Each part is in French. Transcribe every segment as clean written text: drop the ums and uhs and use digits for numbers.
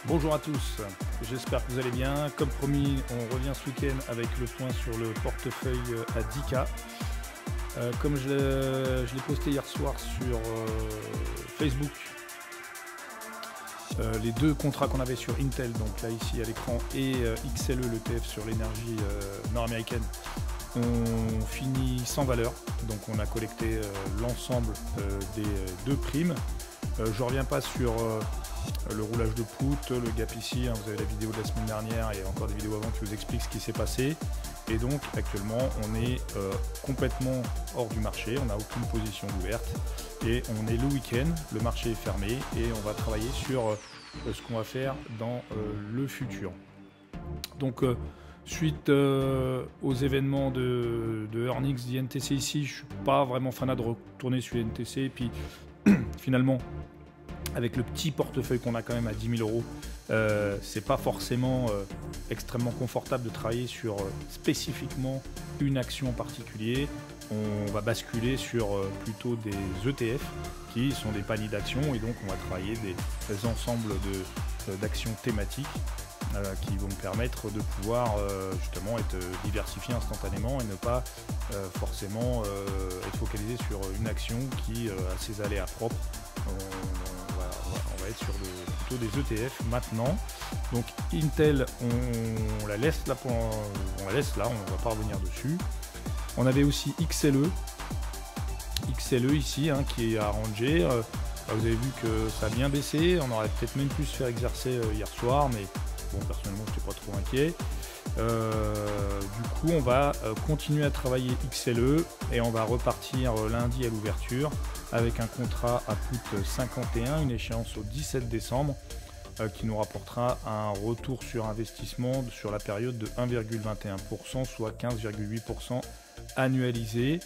Bonjour à tous, j'espère que vous allez bien. Comme promis, on revient ce week-end avec le point sur le portefeuille à 10K. Comme je l'ai posté hier soir sur Facebook, les deux contrats qu'on avait sur Intel, donc là ici à l'écran, et XLE, l'ETF sur l'énergie nord-américaine, ont fini sans valeur. Donc on a collecté l'ensemble des deux primes. Je ne reviens pas sur le roulage de put, le gap ici, hein, vous avez la vidéo de la semaine dernière et encore des vidéos avant qui vous expliquent ce qui s'est passé. Et donc actuellement on est complètement hors du marché, on n'a aucune position ouverte et on est le week-end, le marché est fermé et on va travailler sur ce qu'on va faire dans le futur. Donc suite aux événements de earnings d'INTC ici, je ne suis pas vraiment fanat de retourner sur INTC et puis finalement avec le petit portefeuille qu'on a quand même à 10 000 €, c'est pas forcément extrêmement confortable de travailler sur spécifiquement une action en particulier. On va basculer sur plutôt des ETF qui sont des paniers d'actions et donc on va travailler des ensembles d'actions thématiques qui vont me permettre de pouvoir justement être diversifié instantanément et ne pas forcément être focalisé sur une action qui a ses aléas propres. On va être sur plutôt des ETF maintenant. Donc Intel, on la laisse là, on ne va pas revenir dessus. On avait aussi XLE ici hein, qui est arrangé. Vous avez vu que ça a bien baissé. On aurait peut-être même pu se faire exercer hier soir, mais bon, personnellement, je n'étais pas trop inquiet. Du coup, on va continuer à travailler XLE et on va repartir lundi à l'ouverture avec un contrat à put 51, une échéance au 17 décembre qui nous rapportera un retour sur investissement sur la période de 1,21%, soit 15,8% annualisé.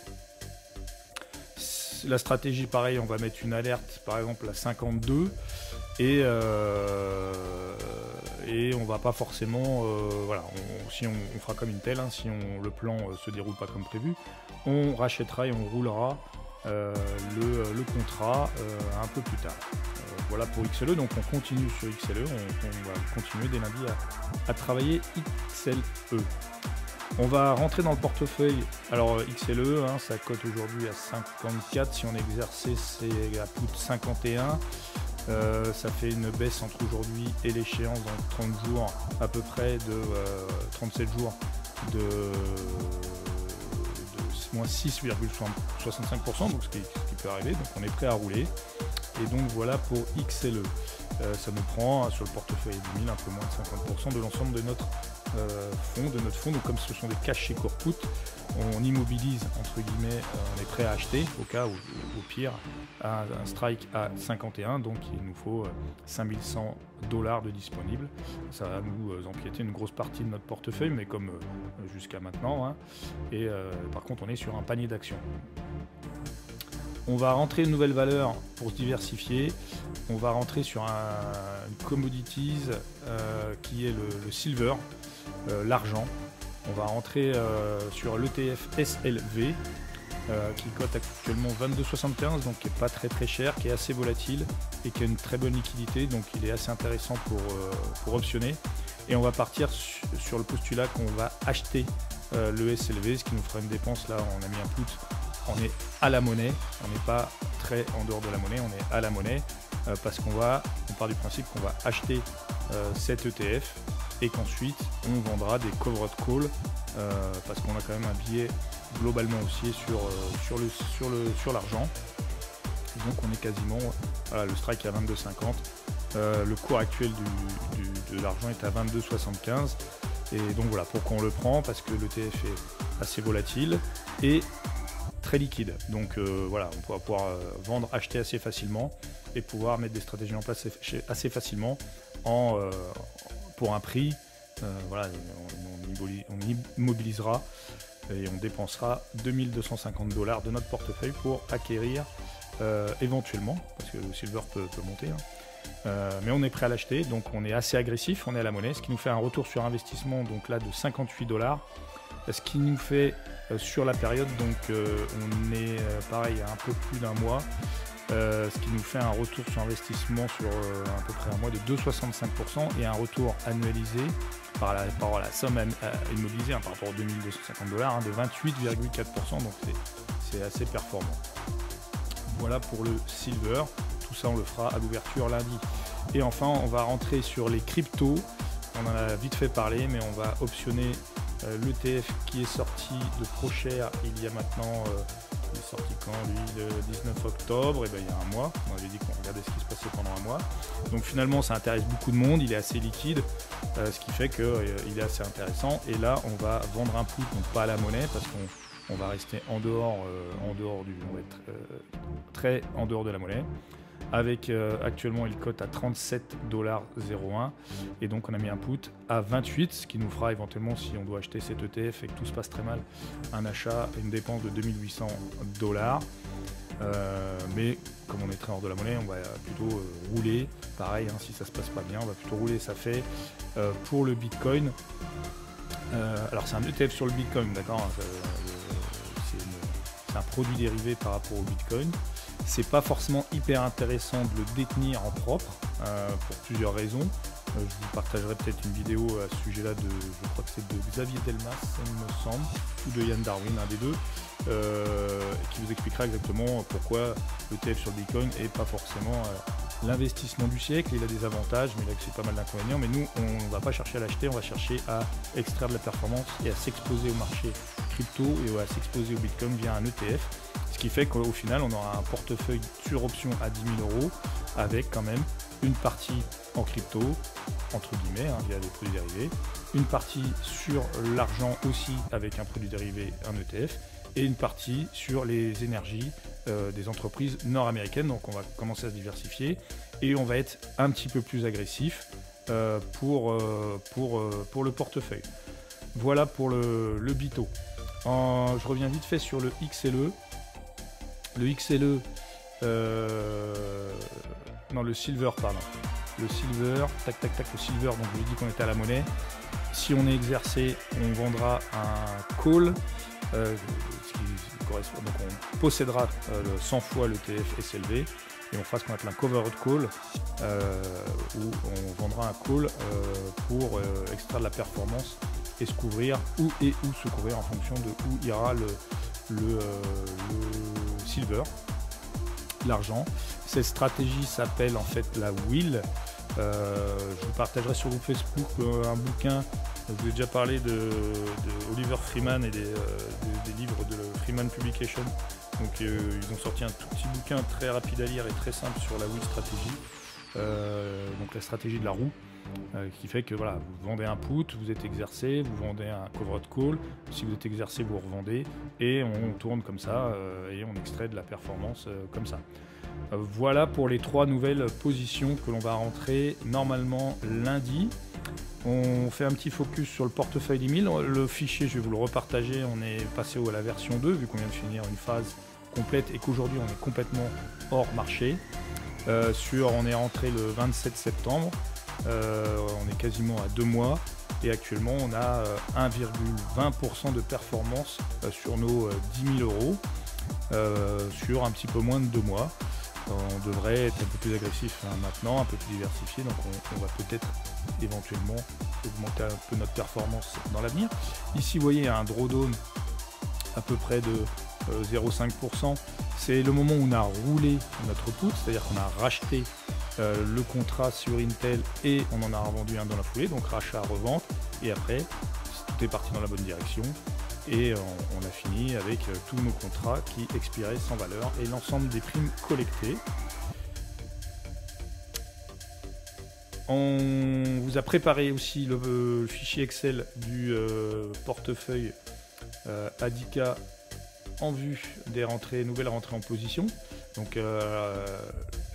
La stratégie, pareil, on va mettre une alerte par exemple à 52 et on va pas forcément voilà, si on fera comme Intel, hein, si le plan se déroule pas comme prévu, on rachètera et on roulera le contrat un peu plus tard. Voilà pour XLE, donc on continue sur XLE, on va continuer dès lundi à travailler XLE. On va rentrer dans le portefeuille. Alors XLE, hein, ça cote aujourd'hui à 54. Si on exerçait, c'est à put 51. Ça fait une baisse entre aujourd'hui et l'échéance dans 30 jours, à peu près de 37 jours de moins 6,65%, donc ce qui peut arriver. Donc on est prêt à rouler. Et donc voilà pour XLE. Ça nous prend sur le portefeuille 10 000 un peu moins de 50% de l'ensemble de notre fonds. Donc comme ce sont des cash chez Corput, on immobilise entre guillemets, on est prêt à acheter au cas où, au pire, un strike à 51, donc il nous faut 5100 $ de disponible. Ça va nous empiéter une grosse partie de notre portefeuille, mais comme jusqu'à maintenant, hein. Et par contre on est sur un panier d'actions. On va rentrer une nouvelle valeur pour se diversifier. On va rentrer sur une commodities qui est le silver, l'argent. On va rentrer sur l'ETF SLV qui cote actuellement 22,75, donc qui n'est pas très cher, qui est assez volatile et qui a une très bonne liquidité, donc il est assez intéressant pour optionner. Et on va partir sur le postulat qu'on va acheter le SLV, ce qui nous fera une dépense. Là on a mis un put, on est à la monnaie, on n'est pas très en dehors de la monnaie, on est à la monnaie parce qu'on part du principe qu'on va acheter cet ETF et qu'ensuite on vendra des covered calls parce qu'on a quand même un biais globalement haussier sur l'argent. Donc on est quasiment, voilà, le strike est à 22,50, le cours actuel de l'argent est à 22,75 et donc voilà pourquoi on le prend, parce que l'ETF est assez volatile et très liquide, donc voilà, on va pouvoir vendre, acheter assez facilement et pouvoir mettre des stratégies en place assez facilement pour un prix. Voilà, on immobilisera et on dépensera 2250 $ de notre portefeuille pour acquérir éventuellement, parce que le silver peut monter, hein. Mais on est prêt à l'acheter, donc on est assez agressif, on est à la monnaie, ce qui nous fait un retour sur investissement donc là de 58 $. Ce qui nous fait sur la période, donc on est pareil à un peu plus d'un mois, ce qui nous fait un retour sur investissement sur à peu près un mois de 2,65% et un retour annualisé par rapport à la somme immobilisée, par rapport aux 2250 $, de 28,4%, donc c'est assez performant. Voilà pour le silver, tout ça on le fera à l'ouverture lundi. Et enfin on va rentrer sur les cryptos, on en a vite fait parler, mais on va optionner l'ETF qui est sorti de ProShare il y a maintenant, il est sorti quand lui, le 19 octobre, et bien il y a un mois, on avait dit qu'on regardait ce qui se passait pendant un mois. Donc finalement ça intéresse beaucoup de monde, il est assez liquide, ce qui fait qu'il est assez intéressant. Et là on va vendre un put, donc pas à la monnaie, parce qu'on va rester en dehors on va être très en dehors de la monnaie. Avec actuellement il cote à 37,01 $, et donc on a mis un put à 28, ce qui nous fera éventuellement, si on doit acheter cet ETF et que tout se passe très mal, un achat, une dépense de 2800 $. Mais comme on est très hors de la monnaie, on va plutôt rouler. Pareil, si ça se passe pas bien, on va plutôt rouler. Ça fait pour le Bitcoin. Alors c'est un ETF sur le Bitcoin, d'accord. C'est un produit dérivé par rapport au Bitcoin. C'est pas forcément hyper intéressant de le détenir en propre pour plusieurs raisons. Je vous partagerai peut-être une vidéo à ce sujet-là je crois que c'est de Xavier Delmas, il me semble, ou de Yann Darwin, un des deux, qui vous expliquera exactement pourquoi l'ETF sur le Bitcoin n'est pas forcément l'investissement du siècle. Il a des avantages, mais il a aussi pas mal d'inconvénients. Mais nous, on ne va pas chercher à l'acheter, on va chercher à extraire de la performance et à s'exposer au marché crypto et à s'exposer au Bitcoin via un ETF. Ce qui fait qu'au final, on aura un portefeuille sur option à 10 000 € avec quand même une partie en crypto, entre guillemets, via des produits dérivés, une partie sur l'argent aussi avec un produit dérivé, un ETF, et une partie sur les énergies des entreprises nord-américaines. Donc on va commencer à se diversifier et on va être un petit peu plus agressif pour le portefeuille. Voilà pour le BITO. Je reviens vite fait sur le XLE. Le XLE, non, le silver, pardon. Le silver, le silver, donc je vous ai dit qu'on était à la monnaie. Si on est exercé, on vendra un call, ce qui correspond, donc on possédera 100 fois le TF SLV et on fera ce qu'on appelle un covered call, où on vendra un call pour extraire de la performance et se couvrir, où se couvrir en fonction de où ira le silver, l'argent. Cette stratégie s'appelle en fait la wheel. Je vous partagerai sur le groupe Facebook un bouquin. Je vous ai déjà parlé de Oliver Freeman et des livres de Freeman Publication. Donc ils ont sorti un tout petit bouquin très rapide à lire et très simple sur la wheel stratégie. Donc la stratégie de la roue, qui fait que voilà, vous vendez un put, vous êtes exercé, vous vendez un covered call, si vous êtes exercé, vous revendez, et on tourne comme ça, et on extrait de la performance comme ça. Voilà pour les 3 nouvelles positions que l'on va rentrer normalement lundi. On fait un petit focus sur le portefeuille 10 000. Le fichier, je vais vous le repartager. On est passé à la version 2, vu qu'on vient de finir une phase complète et qu'aujourd'hui on est complètement hors marché. On est rentré le 27 septembre. On est quasiment à 2 mois. Et actuellement, on a 1,20% de performance sur nos 10 000 € sur un petit peu moins de 2 mois. On devrait être un peu plus agressif maintenant, un peu plus diversifié, donc on va peut-être éventuellement augmenter un peu notre performance dans l'avenir. Ici, vous voyez un drawdown à peu près de 0,5%. C'est le moment où on a roulé notre put, c'est-à-dire qu'on a racheté le contrat sur Intel et on en a revendu un dans la foulée, donc rachat, revente, et après, tout est parti dans la bonne direction. Et on a fini avec tous nos contrats qui expiraient sans valeur et l'ensemble des primes collectées. On vous a préparé aussi le fichier Excel du portefeuille Adica en vue des nouvelles rentrées en position. Donc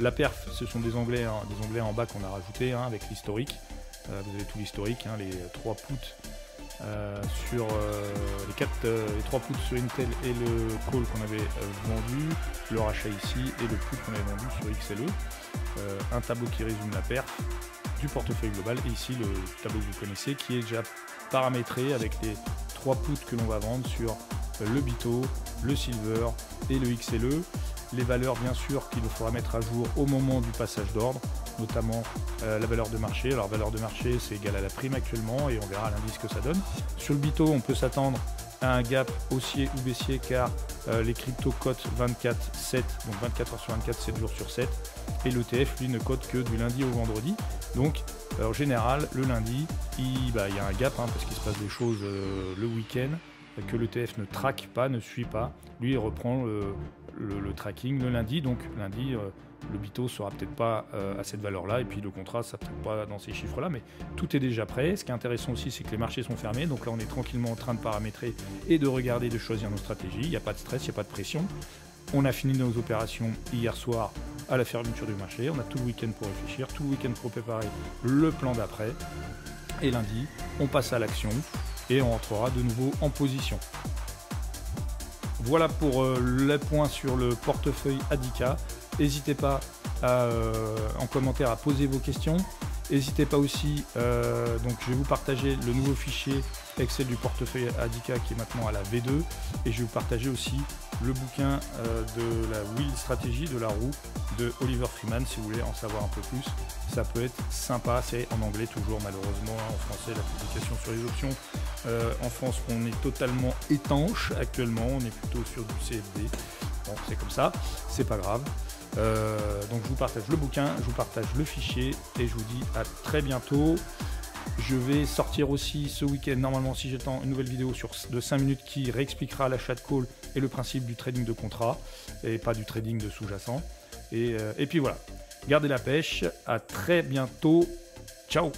la perf, ce sont des onglets en bas qu'on a rajoutés avec l'historique. Vous avez tout l'historique, les 3 puts. Sur les 3 puts sur Intel et le call qu'on avait vendu, le rachat ici et le put qu'on avait vendu sur XLE, un tableau qui résume la perf du portefeuille global et ici le tableau que vous connaissez qui est déjà paramétré avec les 3 puts que l'on va vendre sur le BITO, le Silver et le XLE. les valeurs bien sûr qu'il faudra mettre à jour au moment du passage d'ordre, notamment la valeur de marché. Alors valeur de marché c'est égal à la prime actuellement et on verra l'indice que ça donne. Sur le BITO on peut s'attendre à un gap haussier ou baissier car les cryptos cotent 24/7, donc 24 heures sur 24, 7 jours sur 7, et l'ETF lui ne cote que du lundi au vendredi. Donc en général le lundi il y a un gap parce qu'il se passe des choses le week-end que l'ETF ne traque pas, ne suit pas. Lui il reprend le tracking le lundi, donc lundi le BITO sera peut-être pas à cette valeur-là, et puis le contrat ça peut-être pas dans ces chiffres-là, mais tout est déjà prêt. Ce qui est intéressant aussi, c'est que les marchés sont fermés, donc là on est tranquillement en train de paramétrer et de regarder, de choisir nos stratégies. Il n'y a pas de stress, il n'y a pas de pression. On a fini nos opérations hier soir à la fermeture du marché, on a tout le week-end pour réfléchir, tout le week-end pour préparer le plan d'après, et lundi on passe à l'action et on rentrera de nouveau en position. Voilà pour les points sur le portefeuille Adica. N'hésitez pas en commentaire à poser vos questions. N'hésitez pas aussi, donc je vais vous partager le nouveau fichier Excel du portefeuille Adica qui est maintenant à la V2, et je vais vous partager aussi le bouquin de la Wheel Strategy, de la roue de Oliver Freeman, si vous voulez en savoir un peu plus. Ça peut être sympa, c'est en anglais toujours malheureusement, en français la publication sur les options. En France on est totalement étanche actuellement, on est plutôt sur du CFD. Bon, c'est comme ça, c'est pas grave. Donc je vous partage le bouquin, je vous partage le fichier et je vous dis à très bientôt. Je vais sortir aussi ce week-end, normalement si j'ai le temps, une nouvelle vidéo de 5 minutes qui réexpliquera l'achat de call et le principe du trading de contrat et pas du trading de sous-jacent. Et puis voilà, gardez la pêche, à très bientôt, ciao.